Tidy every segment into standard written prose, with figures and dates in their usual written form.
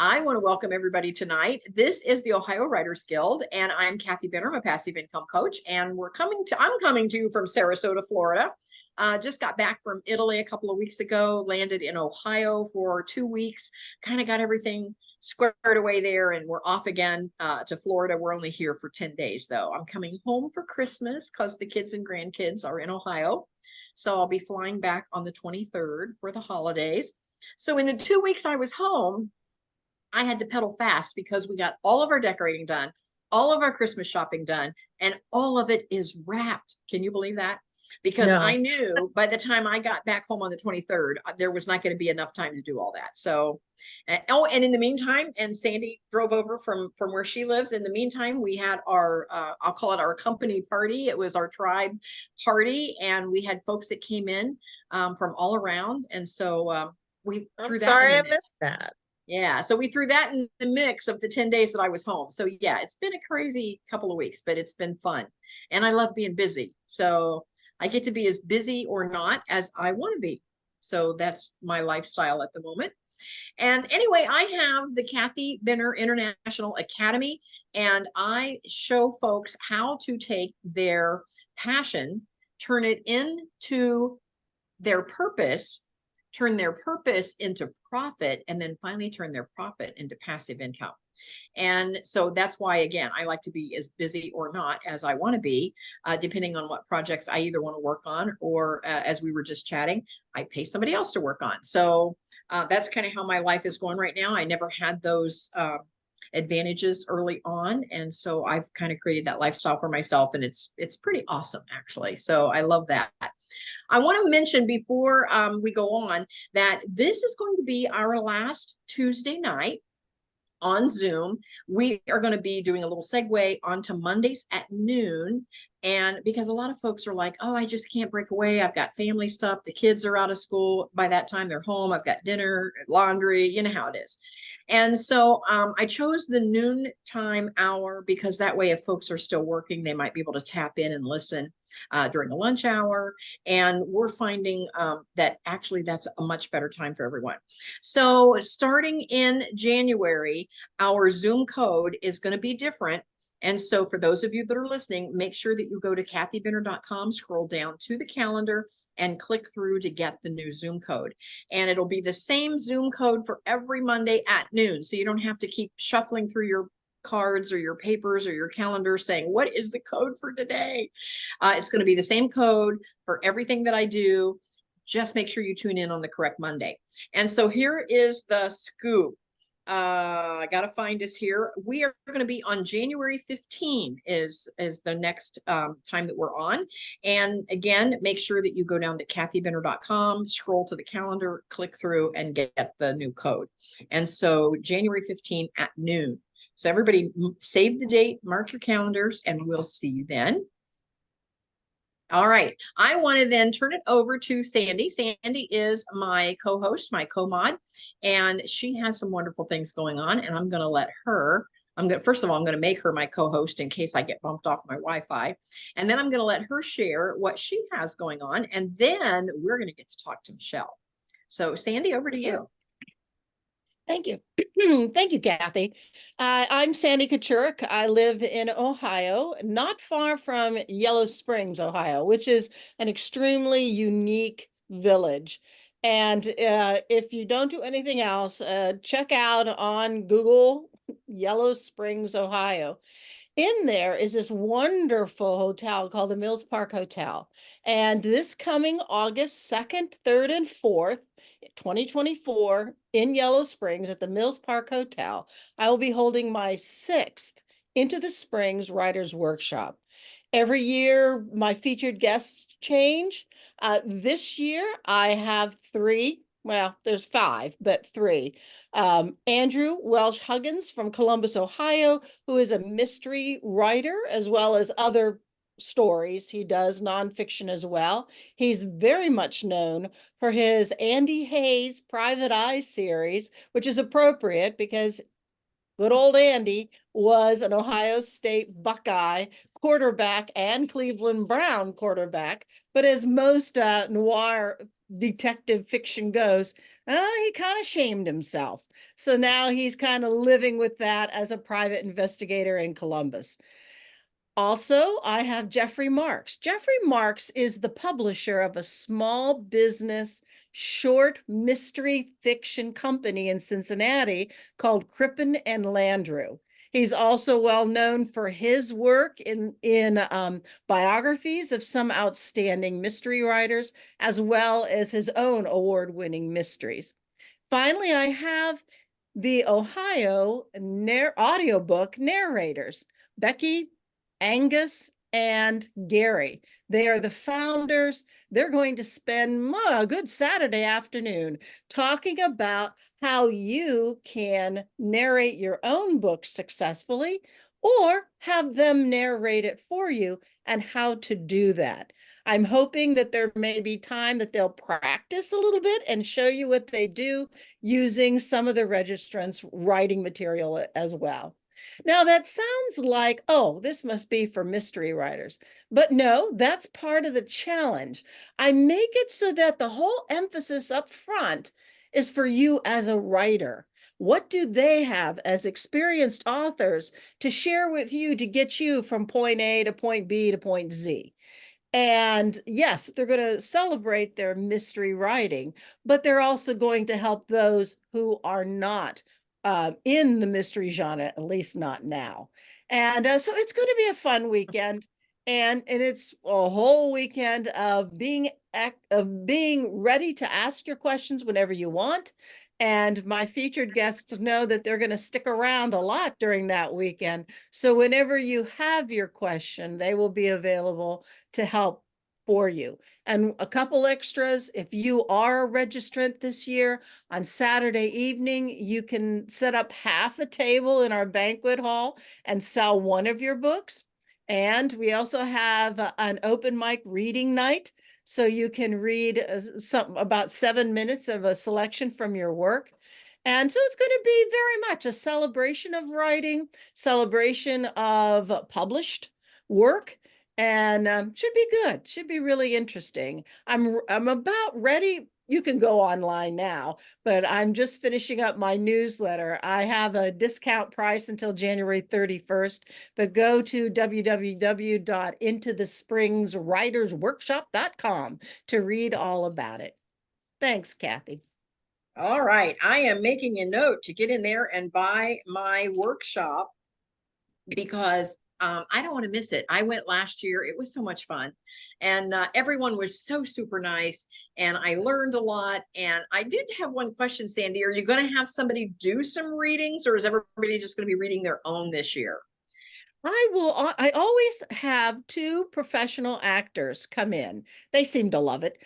I want to welcome everybody tonight. This is the Ohio Writers Guild, and I'm Kathy Benner, I'm a passive income coach, and I'm coming to you from Sarasota, Florida. Just got back from Italy a couple of weeks ago, landed in Ohio for 2 weeks, kind of got everything squared away there, and we're off again to Florida. We're only here for 10 days, though. I'm coming home for Christmas because the kids and grandkids are in Ohio. So I'll be flying back on the 23rd for the holidays. So in the 2 weeks I was home, I had to pedal fast because we got all of our decorating done, all of our Christmas shopping done, and all of it is wrapped. Can you believe that? Because I knew by the time I got back home on the 23rd, there was not going to be enough time to do all that. So, and in the meantime, and Sandy drove over from where she lives. In the meantime, we had our, I'll call it our company party. It was our tribe party, and we had folks that came in from all around. And so we threw that. Sorry, I missed that. Yeah, so we threw that in the mix of the 10 days that I was home. So yeah, it's been a crazy couple of weeks, but it's been fun. And I love being busy. So I get to be as busy or not as I want to be. So that's my lifestyle at the moment. And anyway, I have the Kathy Benner International Academy, and I show folks how to take their passion, turn it into their purpose, turn their purpose into profit, and then finally turn their profit into passive income. And so that's why, again, I like to be as busy or not as I want to be, depending on what projects I either want to work on or, as we were just chatting, I pay somebody else to work on. So that's kind of how my life is going right now. I never had those advantages early on. And so I've kind of created that lifestyle for myself, and it's pretty awesome, actually. So I love that. I want to mention before we go on that this is going to be our last Tuesday night on Zoom. We are going to be doing a little segue onto Mondays at noon. And because a lot of folks are like, oh, I just can't break away. I've got family stuff. The kids are out of school. By that time, they're home. I've got dinner, laundry, you know how it is. And so I chose the noon time hour because that way, if folks are still working, they might be able to tap in and listen during the lunch hour. And we're finding that actually that's a much better time for everyone. So starting in January, our Zoom code is going to be different. And so for those of you that are listening, make sure that you go to kathybenner.com, scroll down to the calendar, and click through to get the new Zoom code. And it'll be the same Zoom code for every Monday at noon. So you don't have to keep shuffling through your cards or your papers or your calendar saying, what is the code for today? It's going to be the same code for everything that I do. Just make sure you tune in on the correct Monday. And so here is the scoop. I got to find us here. We are going to be on January 15 is the next time that we're on. And again, make sure that you go down to kathybenner.com, scroll to the calendar, click through, and get the new code. And so January 15 at noon. So everybody save the date, mark your calendars, and we'll see you then. All right. I want to then turn it over to Sandy. Sandy is my co-host, my co-mod, and she has some wonderful things going on. And I'm going to let her, first of all, I'm going to make her my co-host in case I get bumped off my Wi-Fi. And then I'm going to let her share what she has going on. And then we're going to get to talk to Michelle. So Sandy, over to you. Thank you. Thank you, Kathy. I'm Sandy Kachurik. I live in Ohio, not far from Yellow Springs, Ohio, which is an extremely unique village. And if you don't do anything else, check out on Google Yellow Springs, Ohio. In there is this wonderful hotel called the Mills Park Hotel. And this coming August 2nd, 3rd, and 4th, 2024, in Yellow Springs at the Mills Park Hotel, I will be holding my 6th Into the Springs Writers Workshop. Every year, my featured guests change. This year, I have 3. Well, there's 5, but 3. Andrew Welsh Huggins from Columbus, Ohio, who is a mystery writer as well as other stories. He does nonfiction as well. He's very much known for his Andy Hayes Private Eye series, which is appropriate because good old Andy was an Ohio State Buckeye quarterback and Cleveland Brown quarterback. But as most noir detective fiction goes, he kind of shamed himself. So now he's kind of living with that as a private investigator in Columbus. Also, I have Jeffrey Marks. Jeffrey Marks is the publisher of a small business short mystery fiction company in Cincinnati called Crippen and Landrew. He's also well known for his work in biographies of some outstanding mystery writers, as well as his own award-winning mysteries. Finally, I have the Ohio audiobook narrators, Becky, Angus, and Gary. They are the founders. They're going to spend a good Saturday afternoon talking about how you can narrate your own book successfully or have them narrate it for you and how to do that. I'm hoping that there may be time that they'll practice a little bit and show you what they do using some of the registrants' writing material as well. Now, that sounds like, oh, this must be for mystery writers. But no, that's part of the challenge. I make it so that the whole emphasis up front is for you as a writer. What do they have as experienced authors to share with you to get you from point A to point B to point Z? And yes, they're going to celebrate their mystery writing, but they're also going to help those who are not in the mystery genre, at least not now. And so it's going to be a fun weekend. And it's a whole weekend of being ready to ask your questions whenever you want. And my featured guests know that they're going to stick around a lot during that weekend. So whenever you have your question, they will be available to help for you. And a couple extras, if you are a registrant this year, on Saturday evening, you can set up half a table in our banquet hall and sell one of your books. And we also have an open mic reading night. So you can read about 7 minutes of a selection from your work. And so it's going to be very much a celebration of writing, celebration of published work, and should be good. Should be really interesting. I'm about ready. You can go online now, but I'm just finishing up my newsletter. I have a discount price until January 31st, but go to www.intothespringswritersworkshop.com to read all about it. Thanks, Kathy. All right. I am making a note to get in there and buy my workshop because I don't want to miss it. I went last year. It was so much fun. And everyone was so super nice. And I learned a lot. And I did have one question, Sandy. Are you going to have somebody do some readings, or is everybody just going to be reading their own this year? I always have two professional actors come in. They seem to love it.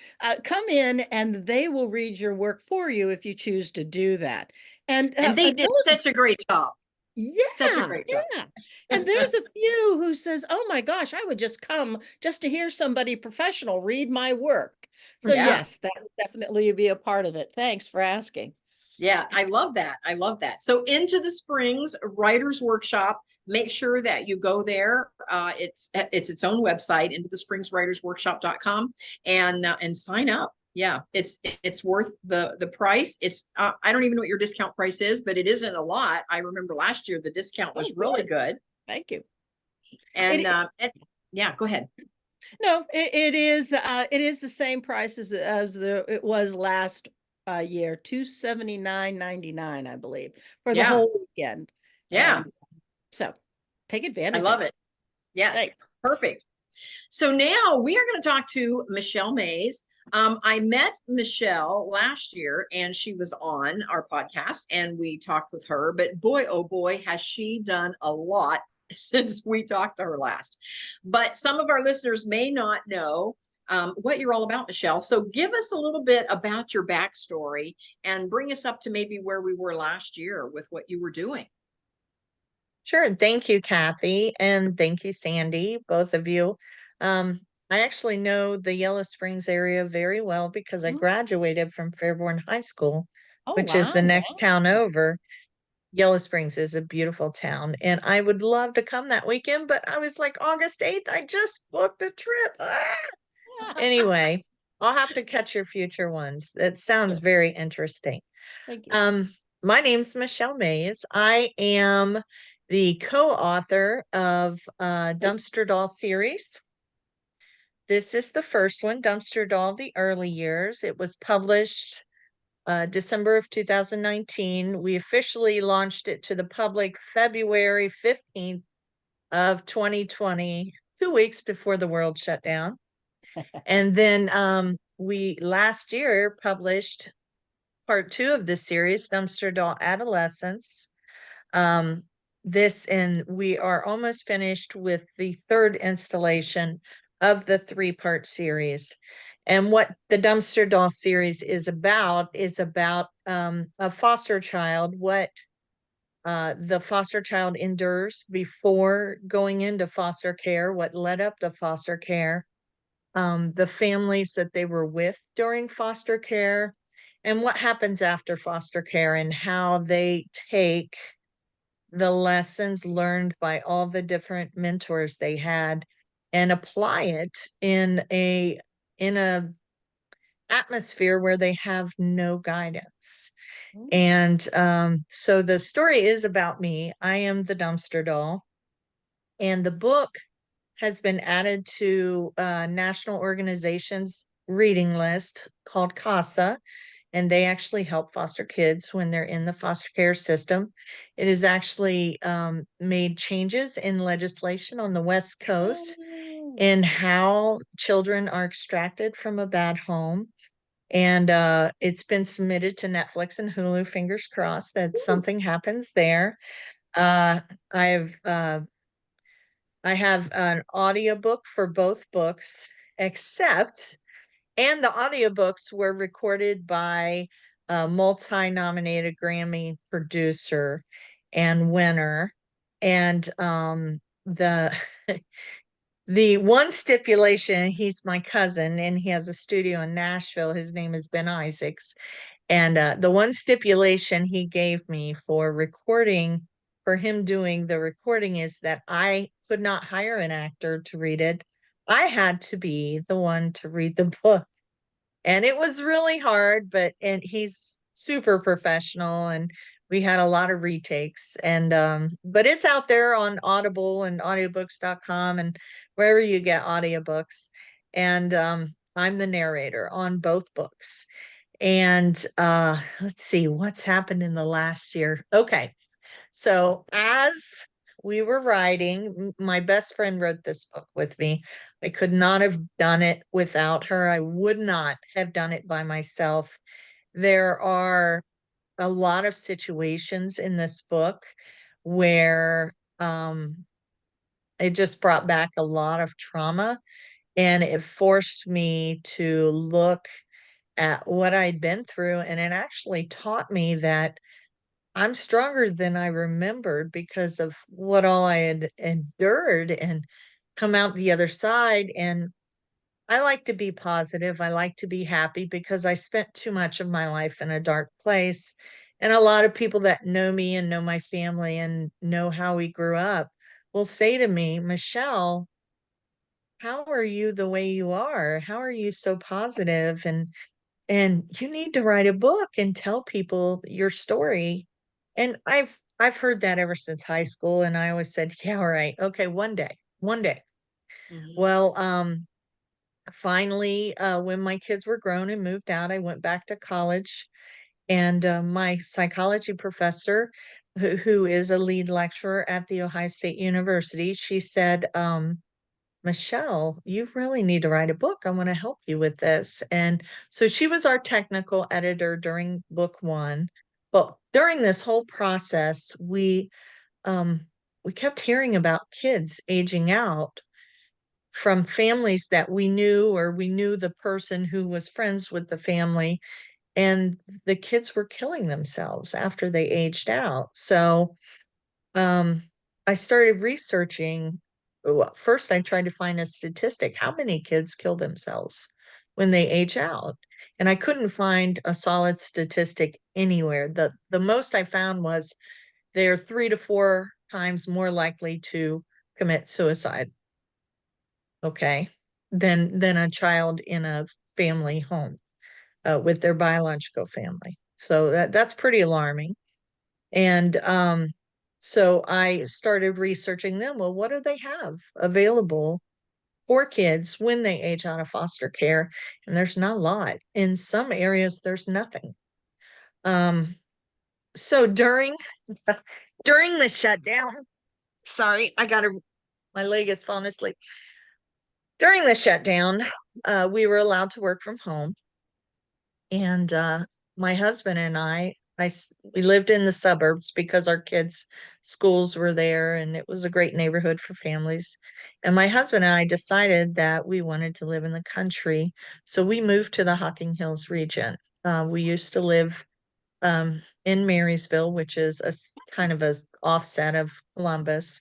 Come in and they will read your work for you if you choose to do that. And they did such a great job. Such a Yeah, great job. yeah. And there's a few who says, "Oh my gosh, I would just come just to hear somebody professional read my work." So Yeah. yes, that would definitely be a part of it. Thanks for asking. Yeah, I love that. I love that. So Into the Springs Writers Workshop, make sure that you go there. It's its own website, intothespringswritersworkshop.com, and sign up. Yeah, it's worth the price. It's I don't even know what your discount price is, but it isn't a lot. I remember last year the discount was really good. Thank you. And yeah, go ahead. No, it is the same price as it was last year, $279.99, I believe, for the whole weekend. Yeah. And so take advantage. I love it. Yes. Thanks. Perfect. So now we are going to talk to Michelle Mays. I met Michelle last year and she was on our podcast and we talked with her, but boy, oh boy, has she done a lot since we talked to her last. But some of our listeners may not know what you're all about, Michelle. So give us a little bit about your backstory and bring us up to maybe where we were last year with what you were doing. Sure. Thank you, Kathy. And thank you, Sandy, both of you. I actually know the Yellow Springs area very well because I graduated from Fairborn High School, which is the next town over. Yellow Springs is a beautiful town, and I would love to come that weekend, but I was like, August 8th, I just booked a trip. Anyway, I'll have to catch your future ones. It sounds Sure. very interesting. Thank you. My name's Michelle Mays. I am the co-author of Dumpster Doll series. This is the first one, Dumpster Doll, The Early Years. It was published December of 2019. We officially launched it to the public February 15th of 2020, 2 weeks before the world shut down. And then we last year published part 2 of the series, Dumpster Doll Adolescence. And we are almost finished with the 3rd installation of the 3-part series. And what the Dumpster Doll series is about a foster child, what the foster child endures before going into foster care, what led up to foster care, the families that they were with during foster care, and what happens after foster care, and how they take the lessons learned by all the different mentors they had and apply it in a atmosphere where they have no guidance. And so the story is about me. I am the dumpster doll, and the book has been added to a national organization's reading list called CASA, and they actually help foster kids when they're in the foster care system. It has actually made changes in legislation on the West Coast in how children are extracted from a bad home. And it's been submitted to Netflix and Hulu. Fingers crossed that something happens there. Uh, I've I have an audiobook for both books, and the audiobooks were recorded by a multi-nominated Grammy producer and winner. And the the one stipulation, he's my cousin and he has a studio in Nashville. His name is Ben Isaacs. And the one stipulation he gave me for recording, for him doing the recording, is that I could not hire an actor to read it. I had to be the one to read the book. And it was really hard, and he's super professional, and we had a lot of retakes. And but it's out there on Audible and audiobooks.com and wherever you get audiobooks. And I'm the narrator on both books. And let's see what's happened in the last year. Okay. So as we were writing, my best friend wrote this book with me. I could not have done it without her. I would not have done it by myself. There are a lot of situations in this book where it just brought back a lot of trauma, and it forced me to look at what I'd been through. And it actually taught me that I'm stronger than I remembered because of what all I had endured and come out the other side. And I like to be positive. I like to be happy because I spent too much of my life in a dark place. And a lot of people that know me and know my family and know how we grew up will say to me, Michelle, how are you the way you are? How are you so positive? And you need to write a book and tell people your story. And I've heard that ever since high school, and I always said, yeah, all right, okay, one day, one day. Well, finally, when my kids were grown and moved out, I went back to college, and my psychology professor, who is a lead lecturer at the Ohio State University, she said, Michelle, you really need to write a book. I want to help you with this. And so she was our technical editor during book 1. But during this whole process, we kept hearing about kids aging out from families that we knew, or we knew the person who was friends with the family, and the kids were killing themselves after they aged out. So I started researching. Well, first, I tried to find a statistic. How many kids kill themselves when they age out? And I couldn't find a solid statistic anywhere. The most I found was they're 3 to 4 times more likely to commit suicide, okay, than a child in a family home with their biological family. So that's pretty alarming. And so I started researching them. Well, what do they have available for kids when they age out of foster care? And there's not a lot. In some areas, there's nothing. So during the shutdown, sorry, my leg is falling asleep. During the shutdown, we were allowed to work from home. And my husband and we lived in the suburbs because our kids' schools were there and it was a great neighborhood for families. And my husband and I decided that we wanted to live in the country. So we moved to the Hocking Hills region. We used to live in Marysville, which is kind of a offset of Columbus.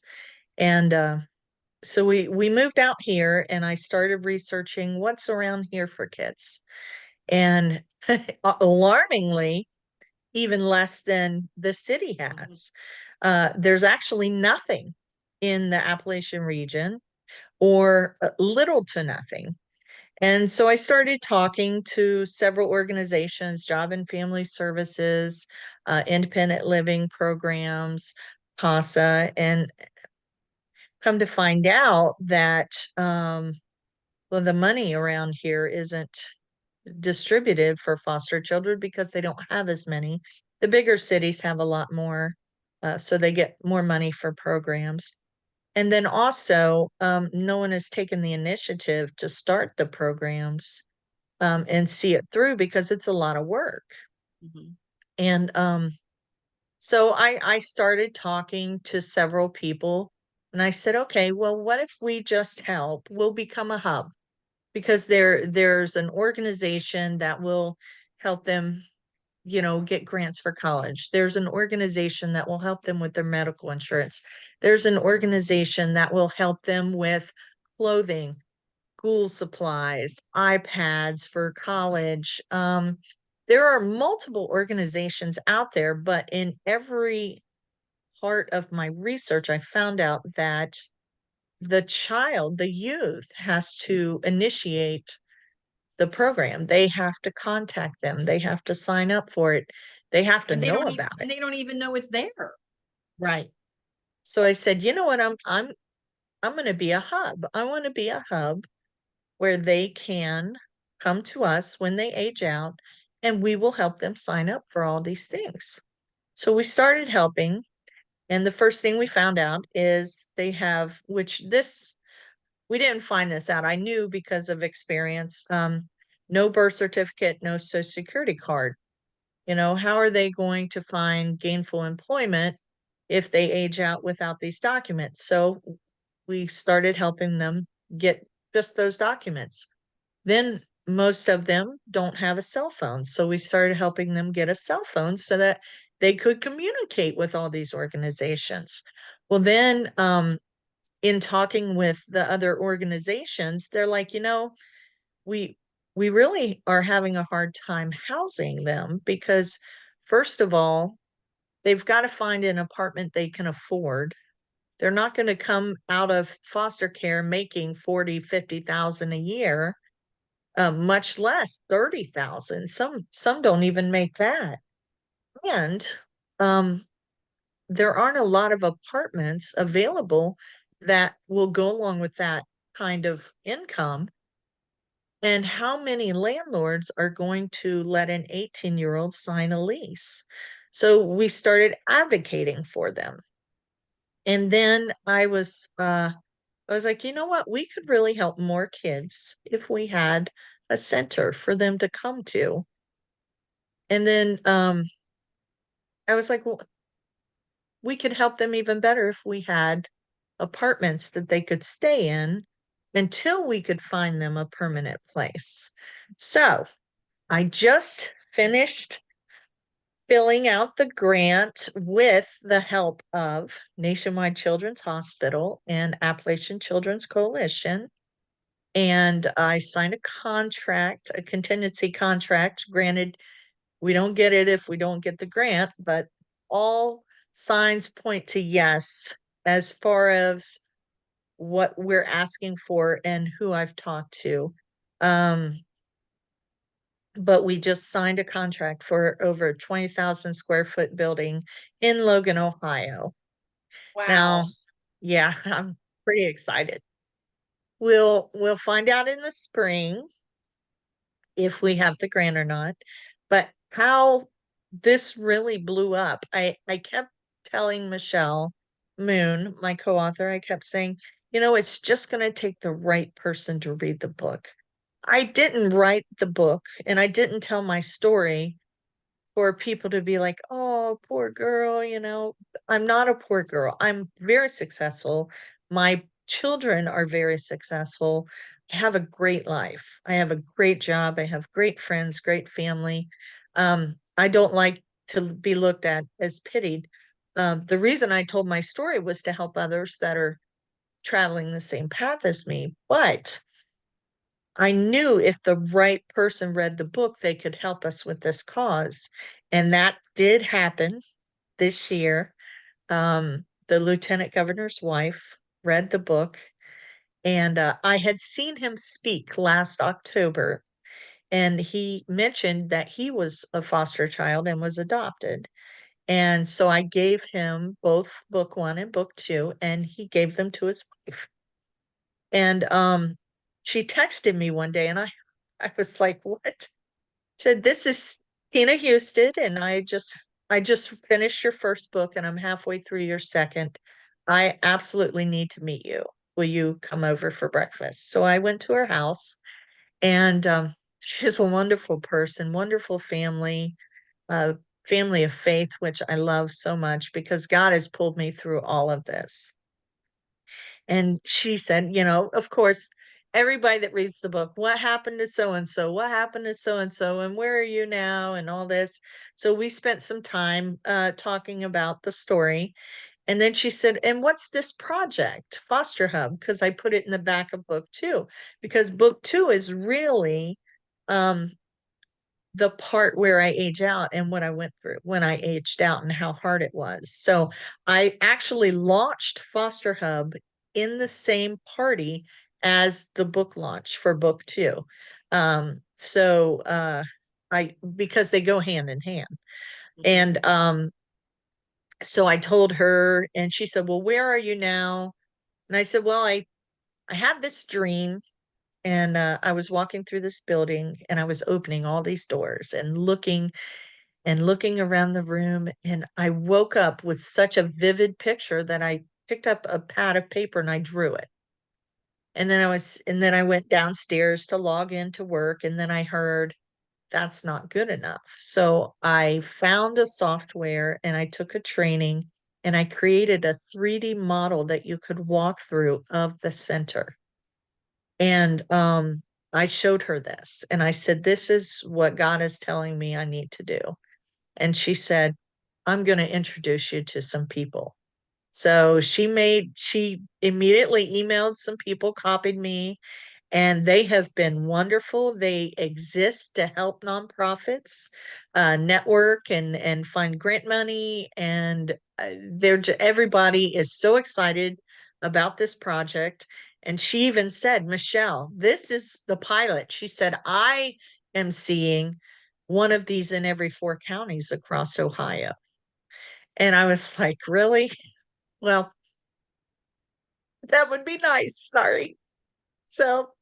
And so we moved out here and I started researching what's around here for kids. And alarmingly, even less than the city has. There's actually nothing in the Appalachian region, or little to nothing. And so I started talking to several organizations, Job and Family Services, independent living programs, CASA, and come to find out that well, the money around here isn't distributed for foster children because they don't have as many. The bigger cities have a lot more, so they get more money for programs. And then also, no one has taken the initiative to start the programs and see it through because it's a lot of work. Mm-hmm. And so I started talking to several people and I said, okay, well, what if we just help? We'll become a hub because there's an organization that will help them, get grants for college. There's an organization that will help them with their medical insurance. There's an organization that will help them with clothing, school supplies, iPads for college. There are multiple organizations out there, but in every part of my research, I found out that the youth, has to initiate the program. They have to contact them. They have to sign up for it. They have to know about it. And they don't even know it's there. Right. So I said, you know what? I'm going to be a hub. I want to be a hub where they can come to us when they age out and we will help them sign up for all these things. So we started helping. And the first thing we found out is they have, we didn't find this out. I knew because of experience, no birth certificate, no social security card. How are they going to find gainful employment if they age out without these documents? So we started helping them get just those documents. Then most of them don't have a cell phone. So we started helping them get a cell phone so that they could communicate with all these organizations. Well, then in talking with the other organizations, they're like, we we really are having a hard time housing them because first of all, they've got to find an apartment they can afford. They're not going to come out of foster care making 40, 50,000 a year, much less 30,000. Some don't even make that. And there aren't a lot of apartments available that will go along with that kind of income. And how many landlords are going to let an 18-year-old sign a lease? So we started advocating for them. And then I was like, you know what? We could really help more kids if we had a center for them to come to. And then I was like, well, we could help them even better if we had apartments that they could stay in until we could find them a permanent place. So I just finished filling out the grant with the help of Nationwide Children's Hospital and Appalachian Children's Coalition. And I signed a contract, a contingency contract. Granted, we don't get it if we don't get the grant, but all signs point to yes as far as what we're asking for and who I've talked to. but we just signed a contract for over a 20,000 square foot building in Logan, Ohio. Now, Wow. yeah, I'm pretty excited. We'll find out in the spring if we have the grant or not. But how this really blew up, I kept telling Michelle Moon, my co-author, I kept saying, it's just going to take the right person to read the book. I didn't write the book and I didn't tell my story for people to be like, oh, poor girl, I'm not a poor girl. I'm very successful. My children are very successful. I have a great life. I have a great job. I have great friends, great family. I don't like to be looked at as pitied. The reason I told my story was to help others that are traveling the same path as me. But I knew if the right person read the book, they could help us with this cause. And that did happen this year. The lieutenant governor's wife read the book, and I had seen him speak last October, and he mentioned that he was a foster child and was adopted. And so I gave him both book one and book two, and he gave them to his wife. And she texted me one day, and I was like, "What?" She said, "This is Tina Houston, and I just finished your first book, and I'm halfway through your second. I absolutely need to meet you. Will you come over for breakfast?" So I went to her house, and she's a wonderful person, wonderful family, uh, family of faith, which I love so much because God has pulled me through all of this. And she said, of course, everybody that reads the book, what happened to so and so? What happened to so and so? And where are you now? And all this. So we spent some time talking about the story. And then she said, "And what's this project, Foster Hub?" Because I put it in the back of book two, because book two is really um, the part where I age out and what I went through when I aged out and how hard it was. So I actually launched Foster Hub in the same party as the book launch for book two. I because they go hand in hand. Mhm. And so I told her, and she said, "Well, where are you now?" And I said, "Well, I have this dream, and I was walking through this building and I was opening all these doors and looking around the room. And I woke up with such a vivid picture that I picked up a pad of paper and I drew it. And then I went downstairs to log into work. And then I heard that's not good enough. So I found a software and I took a training and I created a 3D model that you could walk through of the center. And I showed her this and I said, "This is what God is telling me I need to do." And she said, "I'm going to introduce you to some people." So she immediately emailed some people, copied me, and they have been wonderful. They exist to help nonprofits network and find grant money. And everybody is so excited about this project. And she even said, "Michelle, this is the pilot." She said, "I am seeing one of these in every 4 counties across Ohio." And I was like, "Really?" Well, that would be nice. Sorry. So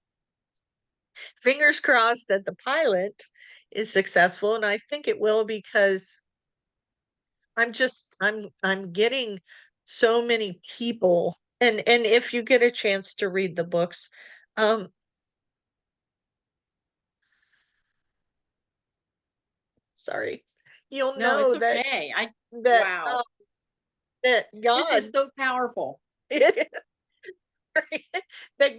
fingers crossed that the pilot is successful. And I think it will, because I'm getting so many people. And if you get a chance to read the books, um, sorry, you'll No, it's know okay. that Wow, that this God is so powerful. that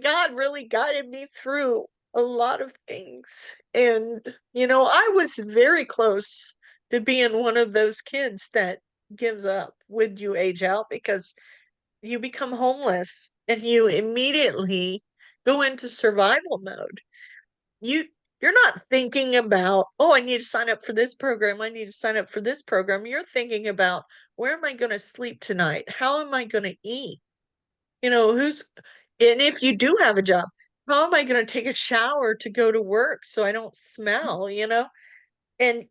God really guided me through a lot of things. And, I was very close to being one of those kids that gives up when you age out, because you become homeless and you immediately go into survival mode. You you're not thinking about, "Oh, I need to sign up for this program. I need to sign up for this program." You're thinking about, "Where am I going to sleep tonight? How am I going to eat? Who's," and if you do have a job, how am I going to take a shower to go to work so I don't smell, And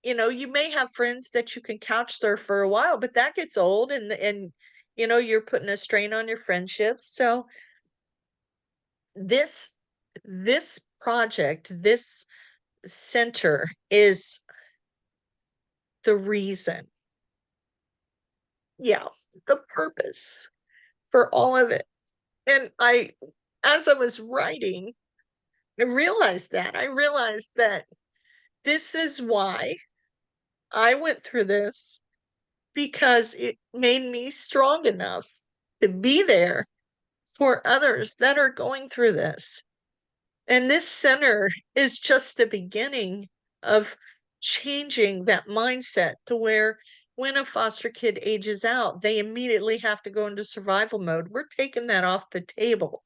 you may have friends that you can couch surf for a while, but that gets old and you're putting a strain on your friendships. So this this project, this center is the reason. Yeah, the purpose for all of it. And as I was writing, I realized that this is why I went through this, because it made me strong enough to be there for others that are going through this. And this center is just the beginning of changing that mindset to where when a foster kid ages out, they immediately have to go into survival mode. We're taking that off the table.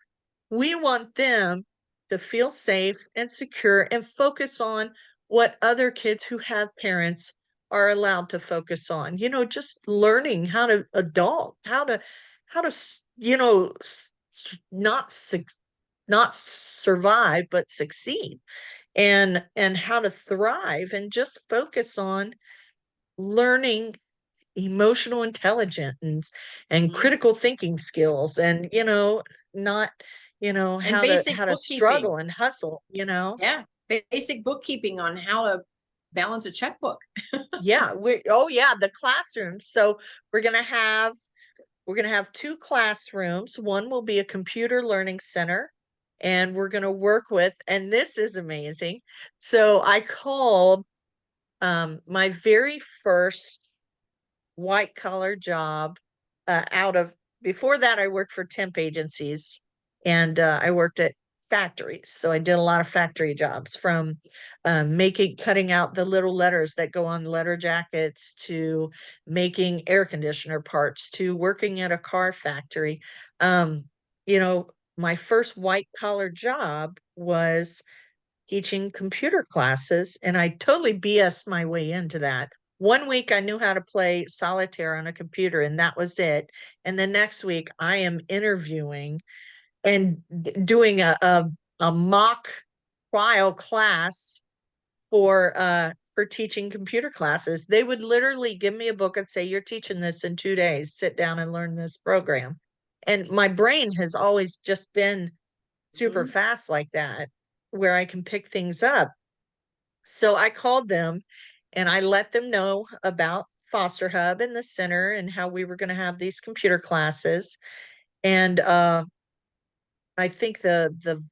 We want them to feel safe and secure and focus on what other kids who have parents are allowed to focus on. Just learning how to adult, not not survive but succeed, and how to thrive, and just focus on learning emotional intelligence and Mhm. critical thinking skills, and not And basic how to bookkeeping. struggle and hustle. Yeah, basic bookkeeping on how to balance a checkbook. Yeah, the classrooms. So we're gonna have two classrooms. One will be a computer learning center, and we're gonna work with, and this is amazing. So I called my very first white collar job out of, before that I worked for temp agencies, and I worked at factories. So I did a lot of factory jobs, from cutting out the little letters that go on letter jackets, to making air conditioner parts, to working at a car factory. um my first white collar job was teaching computer classes, and I totally BS my way into that. One week I knew how to play solitaire on a computer, and that was it. And the next week I am interviewing and doing a mock trial class for teaching computer classes. They would literally give me a book and say, "You're teaching this in 2 days. Sit down and learn this program." And my brain has always just been super Mhm. fast like that, where I can pick things up. So I called them and I let them know about Foster Hub and the center and how we were going to have these computer classes. And I think the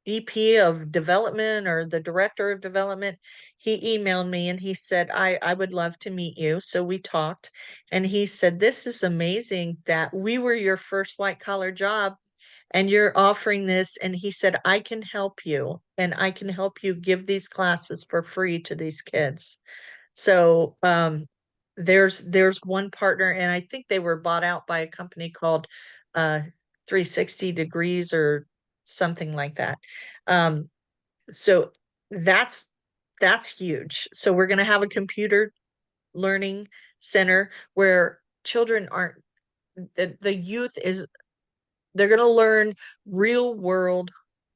VP of development, or the director of development, he emailed me and he said, I would love to meet you. So we talked, and he said, "This is amazing that we were your first white collar job and you're offering this." And he said, "I can help you, and I can help you give these classes for free to these kids." So there's one partner, and I think they were bought out by a company called 360 Degrees or something like that. Um, so that's huge. So we're going to have a computer learning center where children aren't, the youth is, they're going to learn real world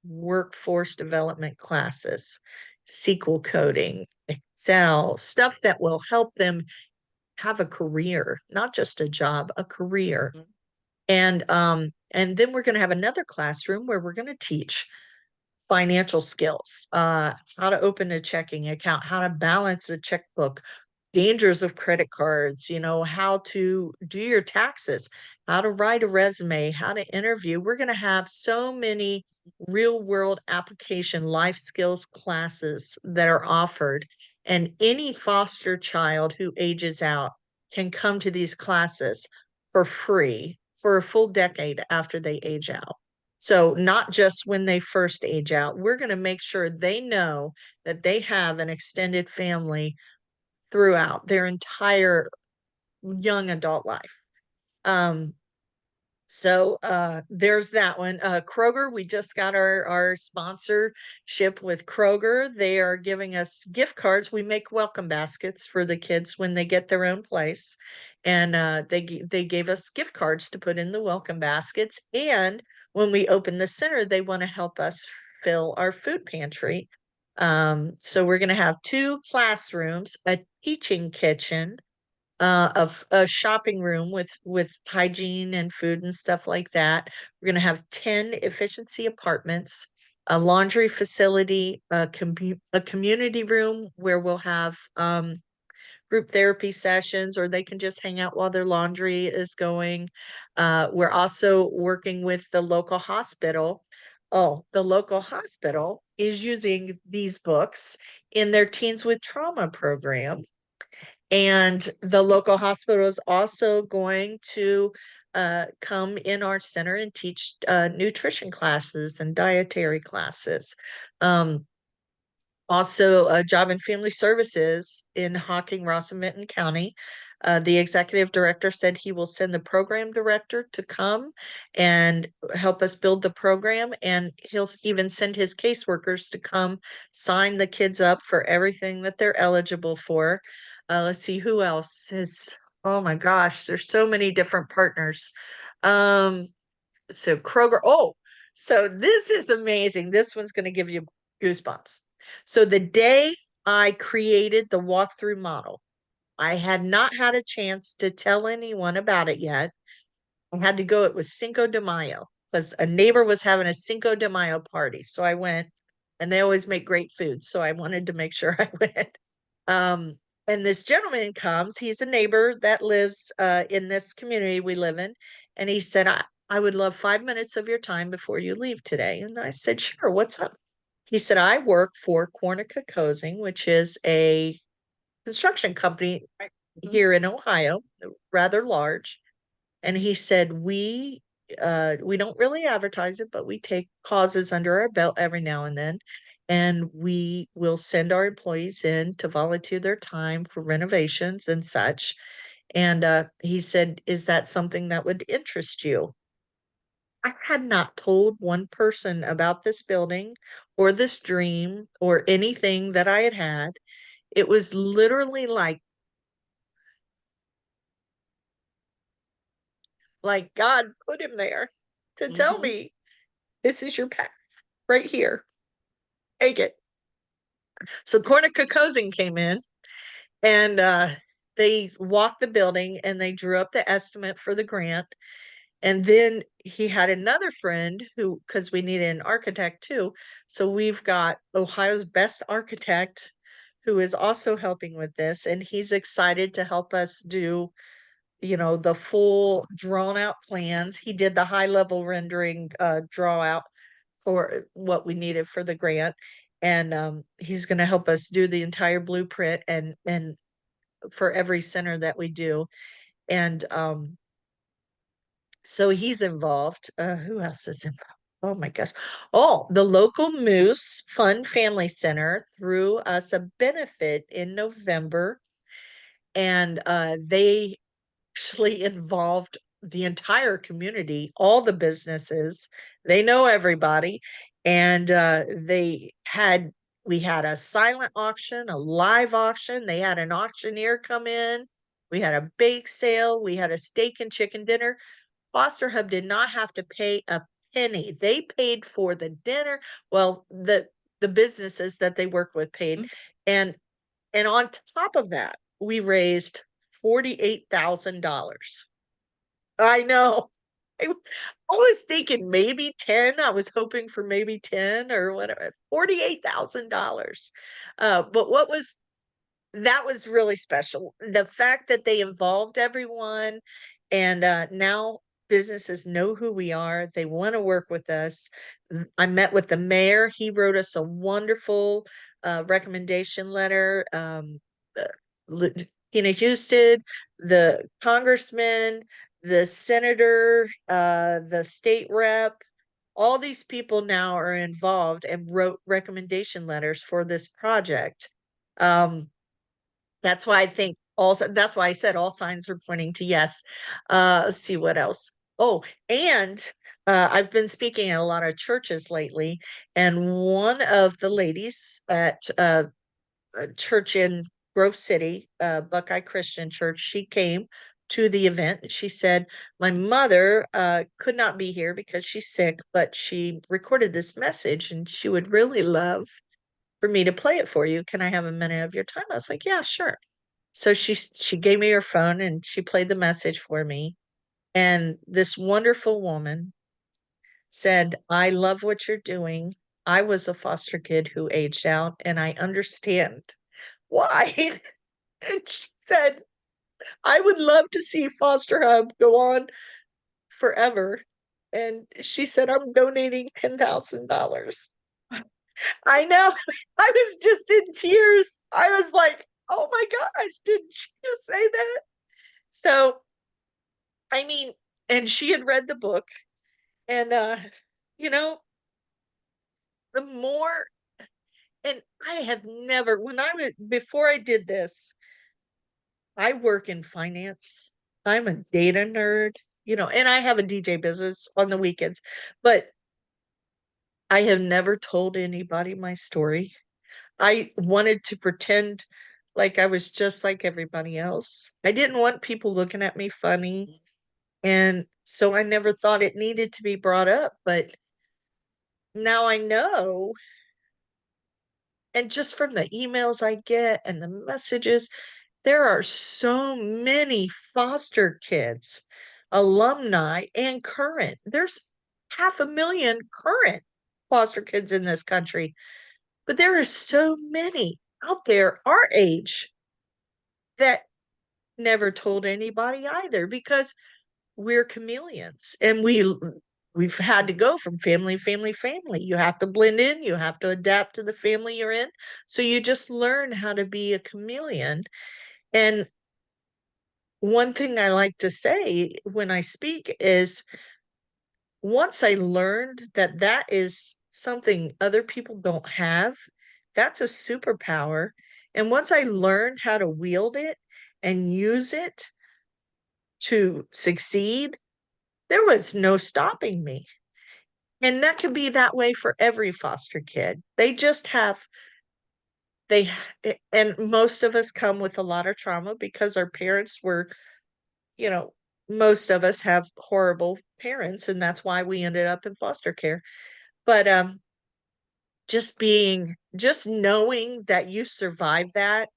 workforce development classes, SQL coding, Excel, stuff that will help them have a career, not just a job, a career. Mhm. And then we're going to have another classroom where we're going to teach financial skills, how to open a checking account, how to balance a checkbook, dangers of credit cards, how to do your taxes, how to write a resume, how to interview. We're going to have so many real world application life skills classes that are offered. And any foster child who ages out can come to these classes for free for a full decade after they age out. So, not just when they first age out, we're going to make sure they know that they have an extended family throughout their entire young adult life. Um, So there's that one. Kroger, we just got our sponsorship with Kroger. They are giving us gift cards. We make welcome baskets for the kids when they get their own place. And they gave us gift cards to put in the welcome baskets. And when we open the center, they want to help us fill our food pantry. So we're going to have 2 classrooms, a teaching kitchen, of a shopping room with hygiene and food and stuff like that. We're going to have 10 efficiency apartments, a laundry facility, a community room where we'll have group therapy sessions, or they can just hang out while their laundry is going. We're also working with the local hospital. Oh, the local hospital is using these books in their Teens with Trauma program. And the local hospital is also going to come in our center and teach nutrition classes and dietary classes. Also, Job and Family Services in Hocking, Ross, and Benton County. The executive director said he will send the program director to come and help us build the program, and he'll even send his caseworkers to come sign the kids up for everything that they're eligible for. Let's see who else is. Oh my gosh, there's so many different partners. So Kroger. Oh, so this is amazing. This one's going to give you goosebumps. So the day I created the walkthrough model, I had not had a chance to tell anyone about it yet. I had to go. It was Cinco de Mayo because a neighbor was having a Cinco de Mayo party. So I went, and they always make great food. So I wanted to make sure I went. Um, and this gentleman comes, he's a neighbor that lives in this community we live in. And he said, I would love 5 minutes of your time before you leave today. And I said, sure, what's up? He said, I work for Cornica Cosing, which is a construction company here in Ohio, rather large. And he said, we don't really advertise it, but we take causes under our belt every now and then. And we will send our employees in to volunteer their time for renovations and such. And he said, is that something that would interest you? I had not told one person about this building or this dream or anything that I had had. It was literally like God put him there to tell me, this is your path right here. Take it. So Cornica Cosing came in, and they walked the building and they drew up the estimate for the grant. And then he had another friend who, because we needed an architect too. So we've got Ohio's best architect who is also helping with this. And he's excited to help us do, the full drawn out plans. He did the high level rendering draw out for what we needed for the grant. And he's going to help us do the entire blueprint and for every center that we do. And so he's involved. Who else is involved? Oh my gosh. Oh, the local Moose Fun Family Center threw us a benefit in November. And they actually involved the entire community, all the businesses. They know everybody. And we had a silent auction, a live auction. They had an auctioneer come in. We had a bake sale. We had a steak and chicken dinner. Foster Hub did not have to pay a penny. They paid for the dinner. Well, the businesses that they work with paid. And on top of that, we raised $48,000. I know. I was thinking maybe 10. I was hoping for maybe 10 or whatever. $48,000. But that was really special. The fact that they involved everyone, and now businesses know who we are. They want to work with us. I met with the mayor. He wrote us a wonderful recommendation letter. Tina Houston, the congressman, the senator, the state rep, all these people now are involved and wrote recommendation letters for this project. That's why I think that's why I said all signs are pointing to yes. Let's see what else. Oh, and I've been speaking at a lot of churches lately, and one of the ladies at a church in Grove City, Buckeye Christian Church, she came to the event. She said, my mother could not be here because she's sick, but she recorded this message and she would really love for me to play it for you. Can I have a minute of your time? I was like, yeah, sure. So she gave me her phone and she played the message for me. And this wonderful woman said, I love what you're doing. I was a foster kid who aged out, and I understand why. And she said, I would love to see Foster Hub go on forever. And she said, I'm donating $10,000. I know. I was just in tears. I was like, oh my gosh, did she just say that? So, I mean, and she had read the book, and you know, the more, and I have never, when I was, before I did this, I work in finance. I'm a data nerd, and I have a DJ business on the weekends, but I have never told anybody my story. I wanted to pretend like I was just like everybody else. I didn't want people looking at me funny. And so I never thought it needed to be brought up, but now I know. And just from the emails I get and the messages, there are so many foster kids, alumni, and current. There's 500,000 current foster kids in this country, but there are so many out there our age that never told anybody either because we're chameleons and we've had to go from family, family, family. You have to blend in, you have to adapt to the family you're in. So you just learn how to be a chameleon. And one thing I like to say when I speak is once I learned that that is something other people don't have, that's a superpower. And once I learned how to wield it and use it to succeed, there was no stopping me. And that could be that way for every foster kid. They just have, they, and most of us come with a lot of trauma because our parents were, you know, most of us have horrible parents, and that's why we ended up in foster care. But just knowing that you survived that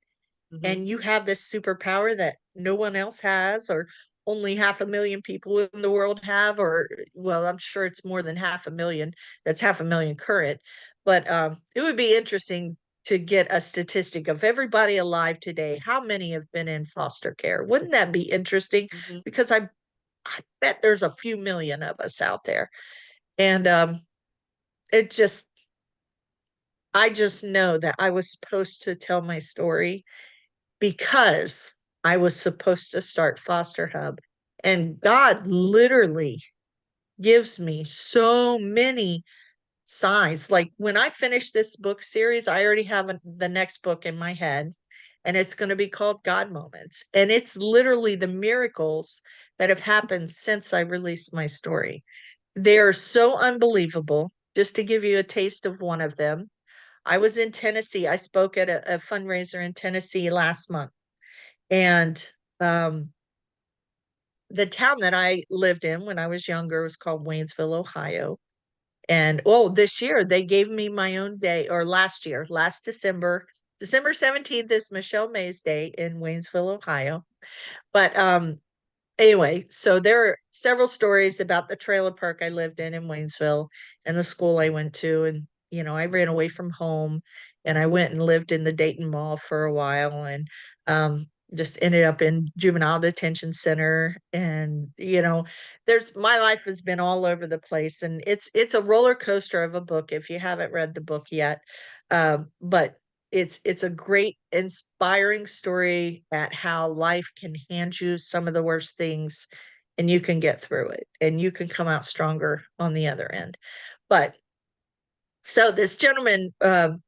and you have this superpower that no one else has, or only 500,000 people in the world have, or well, I'm sure it's more than 500,000. That's 500,000 current. But it would be interesting to get a statistic of everybody alive today. How many have been in foster care? Wouldn't that be interesting? Because I bet there's a few million of us out there. And it just, I just know that I was supposed to tell my story because I was supposed to start Foster Hub. And God literally gives me so many signs. Like when I finish this book series, I already have the next book in my head, and it's going to be called God Moments. And it's literally the miracles that have happened since I released my story. They are so unbelievable. Just to give you a taste of one of them, I was in Tennessee. I spoke at a fundraiser in Tennessee last month. And um, the town that I lived in when I was younger was called Waynesville, Ohio. And oh, this year they gave me my own day, or last year, last December, December 17th is Michelle May's Day in Waynesville, Ohio. But anyway, so there are several stories about the trailer park I lived in Waynesville and the school I went to. And, I ran away from home and I went and lived in the Dayton Mall for a while and just ended up in juvenile detention center. And, my life has been all over the place, and it's a roller coaster of a book if you haven't read the book yet. But it's a great inspiring story at how life can hand you some of the worst things and you can get through it and you can come out stronger on the other end. But So this gentleman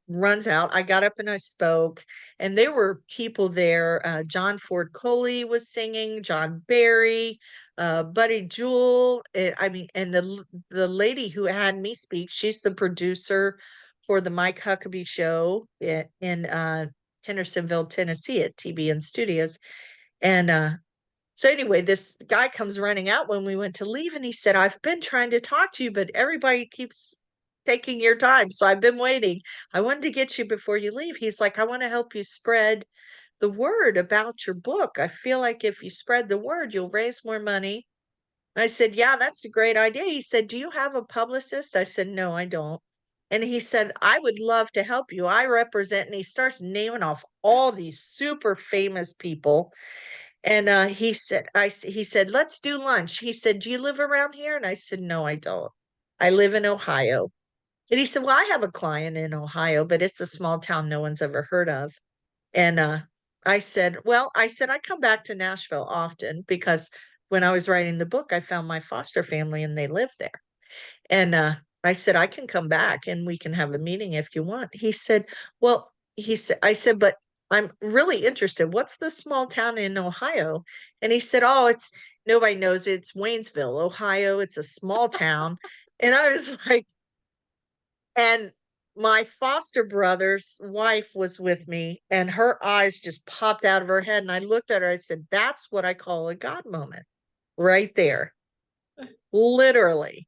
runs out. I got up and I spoke, and there were people there. John Ford Coley was singing, John Barry, Buddy Jewell. I mean, and the lady who had me speak, she's the producer for the Mike Huckabee show in Hendersonville, Tennessee at TBN Studios. And so anyway, this guy comes running out when we went to leave, and he said, "I've been trying to talk to you, but everybody keeps taking your time. So I've been waiting. I wanted to get you before you leave." He's like, "I want to help you spread the word about your book. I feel like if you spread the word, you'll raise more money." I said, "Yeah, that's a great idea." He said, "Do you have a publicist?" I said, "No, I don't." And he said, "I would love to help you. I represent," and he starts naming off all these super famous people. And he said, "Let's do lunch." He said, "Do you live around here?" And I said, "No, I don't. I live in Ohio." And he said, "Well, I have a client in Ohio, but it's a small town no one's ever heard of." And I said, "Well," I said, "I come back to Nashville often because when I was writing the book, I found my foster family and they live there." And I said, "I can come back and we can have a meeting if you want." He said, "Well," I said, "But I'm really interested. What's the small town in Ohio?" And he said, "Oh, it's nobody knows it. It's Waynesville, Ohio. It's a small town." And I was like, and my foster brother's wife was with me, and her eyes just popped out of her head. And I looked at her, I said, "That's what I call a God moment right there, literally."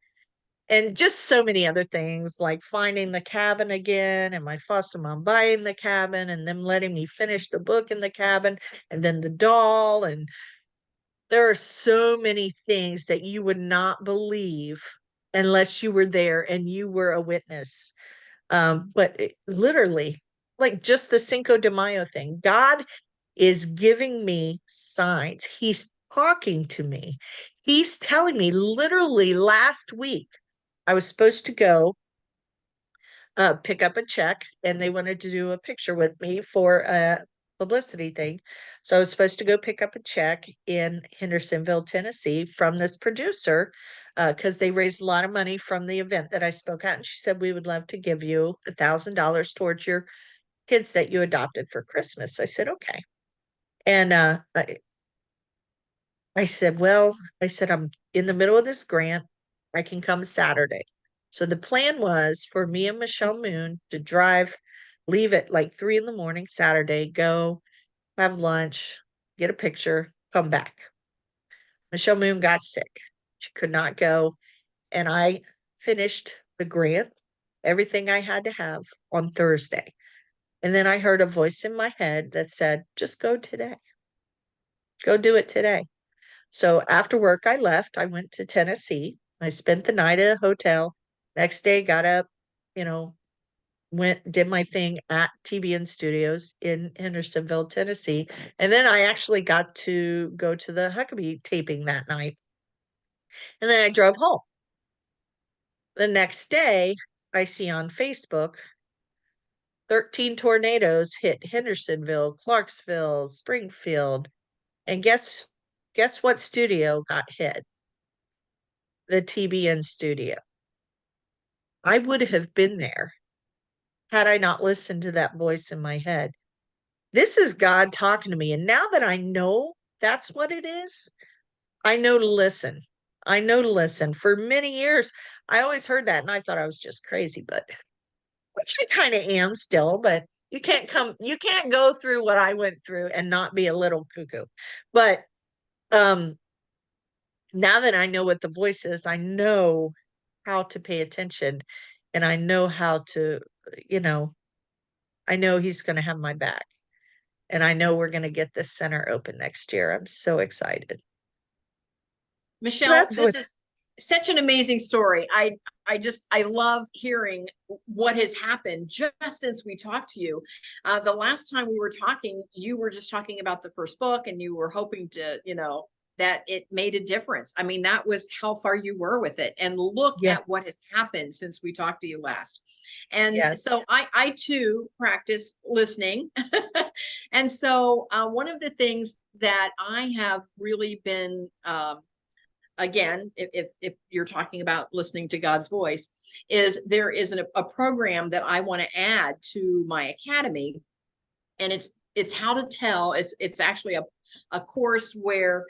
And just so many other things like finding the cabin again and my foster mom buying the cabin and them letting me finish the book in the cabin and then the doll. And there are so many things that you would not believe unless you were there and you were a witness. But literally, like just the Cinco de Mayo thing, God is giving me signs. He's talking to me. He's telling me literally last week, I was supposed to go pick up a check, and they wanted to do a picture with me for a publicity thing. So I was supposed to go pick up a check in Hendersonville, Tennessee from this producer because they raised a lot of money from the event that I spoke at. And she said, "We would love to give you $1,000 towards your kids that you adopted for Christmas." I said, "Okay." And I said, "Well," I said, "I'm in the middle of this grant. I can come Saturday." So the plan was for me and Michelle Moon to leave at like 3 in the morning Saturday, go have lunch, get a picture, come back. Michelle Moon got sick. She could not go. And I finished the grant, everything I had to have on Thursday. And then I heard a voice in my head that said, "Just go today. Go do it today." So after work, I left. I went to Tennessee. I spent the night at a hotel. Next day, got up, you know, did my thing at TBN Studios in Hendersonville, Tennessee. And then I actually got to go to the Huckabee taping that night. And then I drove home. The next day, I see on Facebook 13 tornadoes hit Hendersonville, Clarksville, Springfield. And guess what studio got hit? The TBN studio. I would have been there had I not listened to that voice in my head. This is God talking to me. And now that I know that's what it is, I know to listen. I know to listen. For many years, I always heard that and I thought I was just crazy, but which I kind of am still, but you can't go through what I went through and not be a little cuckoo. But um now that I know what the voice is, I know how to pay attention and I know how to, you know, I know he's going to have my back. And I know we're going to get this center open next year. I'm so excited. Michelle, That's this what, is such an amazing story. I love hearing what has happened just since we talked to you. The last time we were talking, you were just talking about the first book and you were hoping to, that it made a difference. I mean, that was how far you were with it. And look yeah, at what has happened since we talked to you last. And yes, so I too practice listening. And so one of the things that I have really been again, if you're talking about listening to God's voice, is there is a program that I want to add to my academy, and it's how to tell. It's actually a course where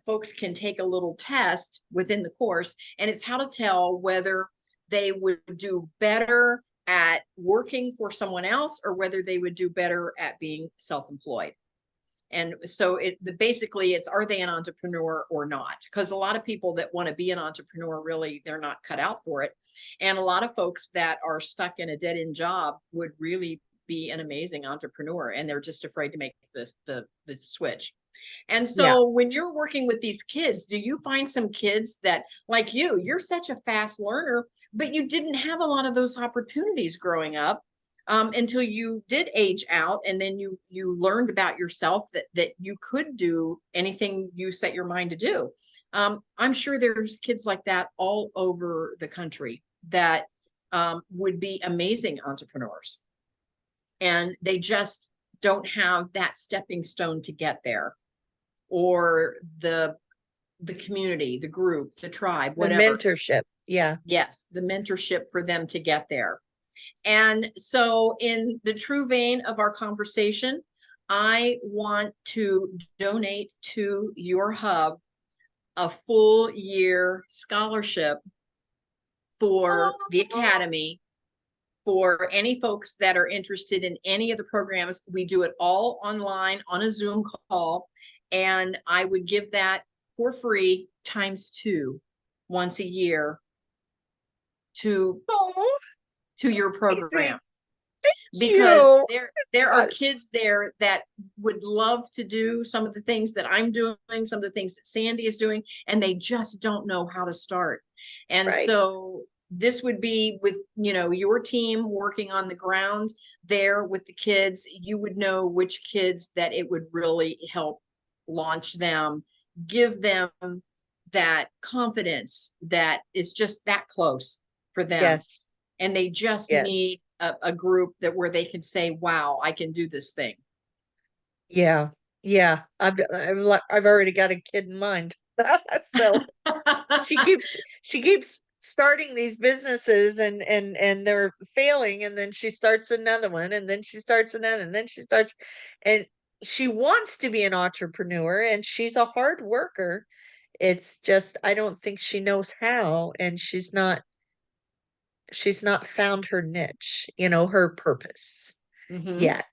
folks can take a little test within the course, and it's how to tell whether they would do better at working for someone else or whether they would do better at being self-employed. And so basically it's, are they an entrepreneur or not? Because a lot of people that want to be an entrepreneur, really, they're not cut out for it. And a lot of folks that are stuck in a dead-end job would really be an amazing entrepreneur, and they're just afraid to make the switch. And so when you're working with these kids, do you find some kids that, like you're such a fast learner, but you didn't have a lot of those opportunities growing up until you did age out, and then you learned about yourself that you could do anything you set your mind to do. I'm sure there's kids like that all over the country that would be amazing entrepreneurs, and they just don't have that stepping stone to get there, or the community, the group, the tribe, whatever. The mentorship. Yeah. Yes, the mentorship for them to get there. And so in the true vein of our conversation, I want to donate to your hub a full year scholarship for the academy, for any folks that are interested in any of the programs. We do it all online on a Zoom call, and I would give that for free ×2 once a year to your program, because there are kids there that would love to do some of the things that I'm doing, some of the things that Sandy is doing, and they just don't know how to start. And so this would be with, your team working on the ground there with the kids. You would know which kids that it would really help launch them, give them that confidence that is just that close for them. Yes. And they just need a group where they can say, wow, I can do this thing. Yeah. Yeah. I've already got a kid in mind. So she keeps starting these businesses, and they're failing, and then she starts another one, and then she starts another, and then and she wants to be an entrepreneur, and she's a hard worker. It's just, I don't think she knows how, and she's not found her niche, her purpose yet.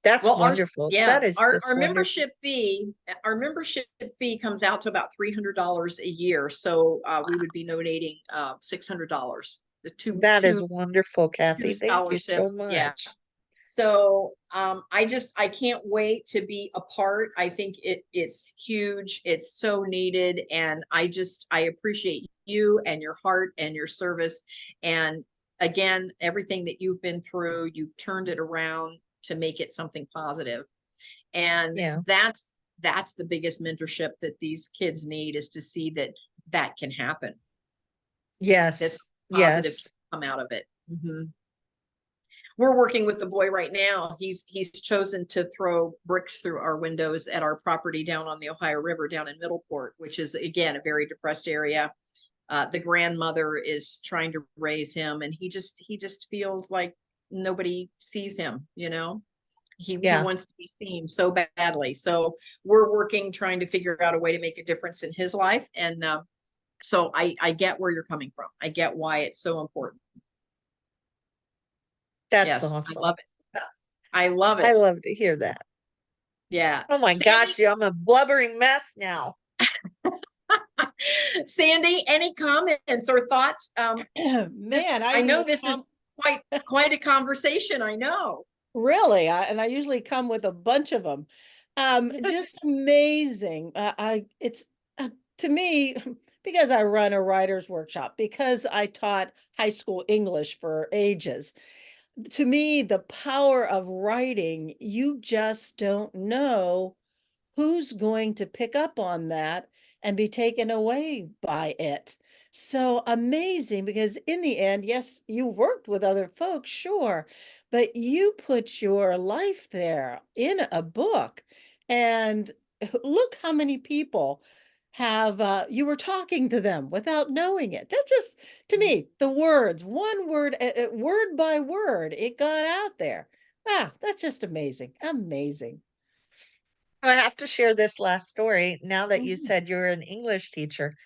That's wonderful. That is our wonderful. membership fee comes out to about $300 a year. So we would be donating $600. That is wonderful, Kathy. Thank you so much. Yeah. So I can't wait to be a part. I think it's huge. It's so needed. And I appreciate you and your heart and your service. And again, everything that you've been through, you've turned it around to make it something positive. And that's the biggest mentorship that these kids need, is to see that can happen. Yes. This positive come out of it. We're working with the boy right now. He's chosen to throw bricks through our windows at our property down on the Ohio River down in Middleport, which is, again, a very depressed area. The grandmother is trying to raise him, and he just feels like nobody sees him. He wants to be seen so badly. So we're working, trying to figure out a way to make a difference in his life. And so I get where you're coming from. I get why it's so important. That's awesome. I love it. I love it. I love to hear that. Yeah. Oh my gosh, I'm a blubbering mess now. Sandy, any comments or thoughts? Man, I know this is quite a conversation. I know. Really, and I usually come with a bunch of them. Just amazing. It's to me, because I run a writer's workshop, because I taught high school English for ages. To me, the power of writing, you just don't know who's going to pick up on that and be taken away by it. So amazing, because in the end, yes, you worked with other folks, sure, but you put your life there in a book. And look how many people have you were talking to them without knowing it. That's just, to me, the words, one word, word by word, it got out there. Wow, that's just amazing. Amazing. I have to share this last story now that you Mhm. said you're an English teacher.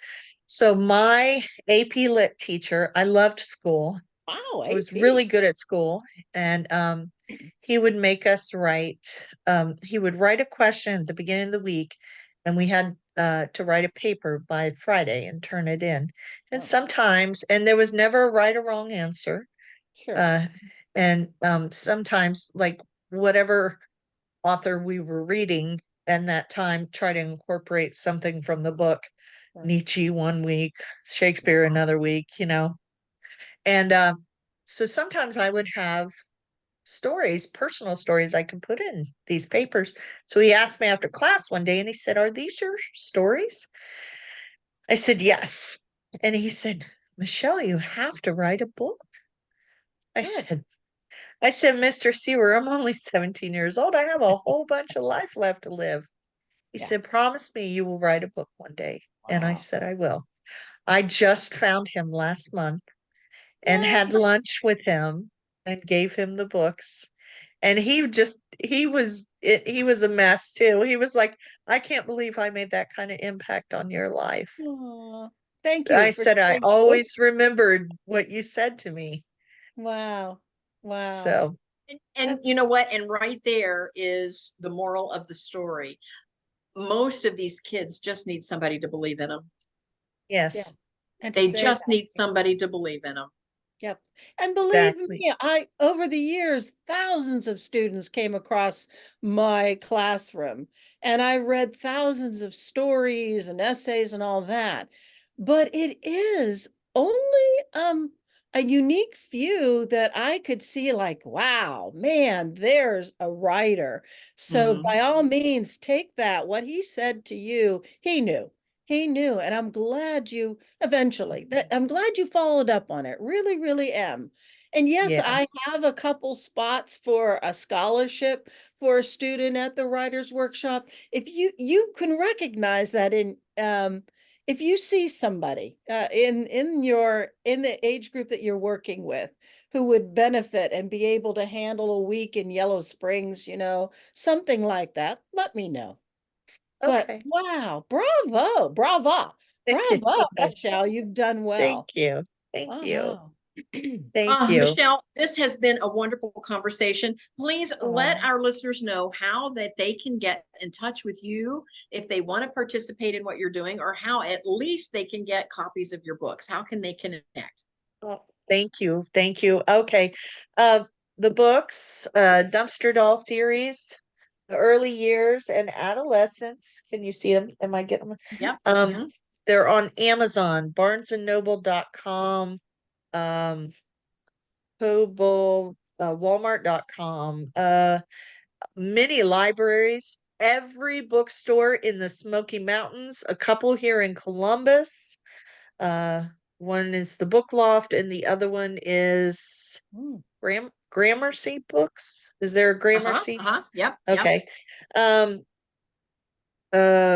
So my AP Lit teacher, I loved school. Wow, I was AP. really good at school, and he would make us write. He would write a question at the beginning of the week, and we had to write a paper by Friday and turn it in. And Oh, sometimes, and there was never a right or wrong answer. sure. Uh, and sometimes, like whatever author we were reading, and that time try to incorporate something from the book. Right. Nietzsche one week, Shakespeare another week, and so sometimes I would have stories, personal stories I could put in these papers. So he asked me after class one day and he said, "Are these your stories?" I said, "Yes." And he said, "Michelle, you have to write a book." I Good. said, "Mr. Sewer, I'm only 17 years old. I have a whole bunch of life left to live." He Yeah. said, "Promise me you will write a book one day." And I Wow. said, "I will." I just found him last month and Yeah. had lunch with him and gave him the books. And he was a mess too. He was like, "I can't believe I made that kind of impact on your life." Aw, thank you I for said, "I sharing. Oh, always remembered what you said to me." wow. Wow. So, And That's, you know what? And right there is the moral of the story. Most of these kids just need somebody to believe in them. yeah. yes, And to They say just need that. somebody to believe in them. Yep. And believe exactly. me, over the years, thousands of students came across my classroom, and I read thousands of stories and essays and all that. But it is only a unique few that I could see like, wow, man, there's a writer. So Mhm. by all means, take that. What he said to you, he knew. He knew, and I'm glad you eventually that I'm glad you followed up on it. Really, really am. And yes, Yeah. I have a couple spots for a scholarship for a student at the writers workshop. If you can recognize that in if you see somebody in the age group that you're working with who would benefit and be able to handle a week in Yellow Springs, something like that, let me know. But Okay. wow, bravo, brava, Thank you bravo, so much. Michelle, you've done Thank well. you. Thank you. Wow. Thank you. Michelle, this has been a wonderful conversation. Please let Oh, our listeners know how that they can get in touch with you if they want to participate in what you're doing, or how at least they can get copies of your books. How can they connect? Well, thank you. Thank you. Okay. Uh, the books, Dumpster Doll series, The Early Years and Adolescence. Can you see them? Am I getting them? Yep. Um, they're on Amazon, barnesandnoble.com, Kobo, Walmart.com, many libraries, every bookstore in the Smoky Mountains, a couple here in Columbus. Uh, one is the Book Loft, and the other one is mm, Gramercy Books. Is there a Uh-huh. Gramercy? Uh-huh. Yep. Yep. Okay.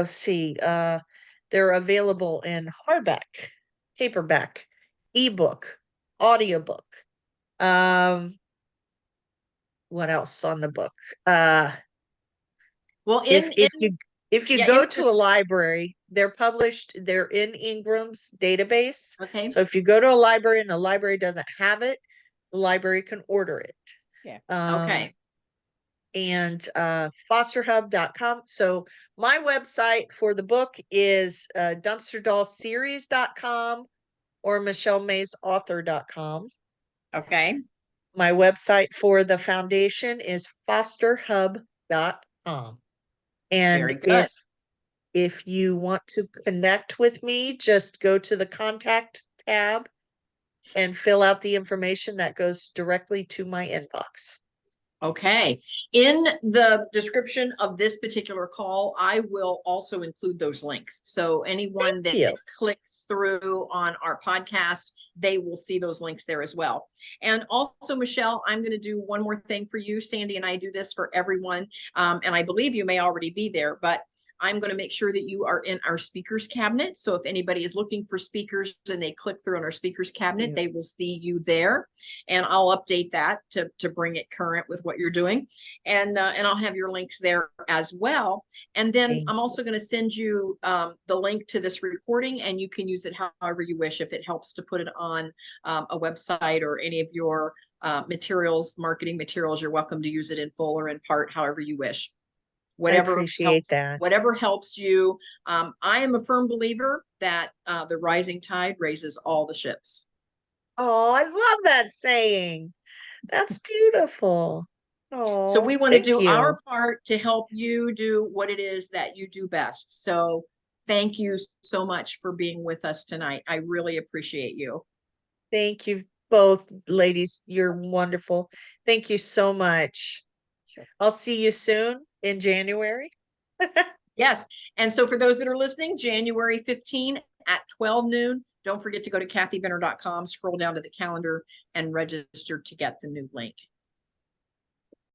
See, they're available in hardback, paperback, ebook, audiobook. Um, what else on the book? Uh, Well, if in if in you if you yeah, in go the to a library, they're published, they're in Ingram's database. okay. So if you go to a library and the library doesn't have it, the library can order it. yeah. Um, Okay. and fosterhub.com. So my website for the book is dumpsterdollseries.com or michellemayesauthor.com. Okay. My website for the foundation is fosterhub.com. And Very good. if you want to connect with me, just go to the contact tab and fill out the information that goes directly to my inbox. Okay. In the description of this particular call, I will also include those links. So anyone Thank that you. clicks through on our podcast, they will see those links there as well. And also, Michelle, I'm going to do one more thing for you. Sandy and I do this for everyone. And I believe you may already be there, but I'm going to make sure that you are in our speakers cabinet. So if anybody is looking for speakers and they click through on our speakers cabinet, they will see you there. And I'll update that to bring it current with what you're doing. And I'll have your links there as well. And then I'm also going to send you the link to this recording, and you can use it however you wish. If it helps to put it on a website or any of your materials, marketing materials, you're welcome to use it in full or in part, however you wish. Whatever I appreciate that. Whatever helps you. I am a firm believer that the rising tide raises all the ships. Oh, I love that saying. That's beautiful. Oh, so we want to thank do you. our part to help you do what it is that you do best. So thank you so much for being with us tonight. I really appreciate you. Thank you both, ladies. You're wonderful. Thank you so much. Sure. I'll see you soon in January. Yes. And so for those that are listening, January 15 at 12 noon, don't forget to go to kathybenner.com, scroll down to the calendar, and register to get the new link.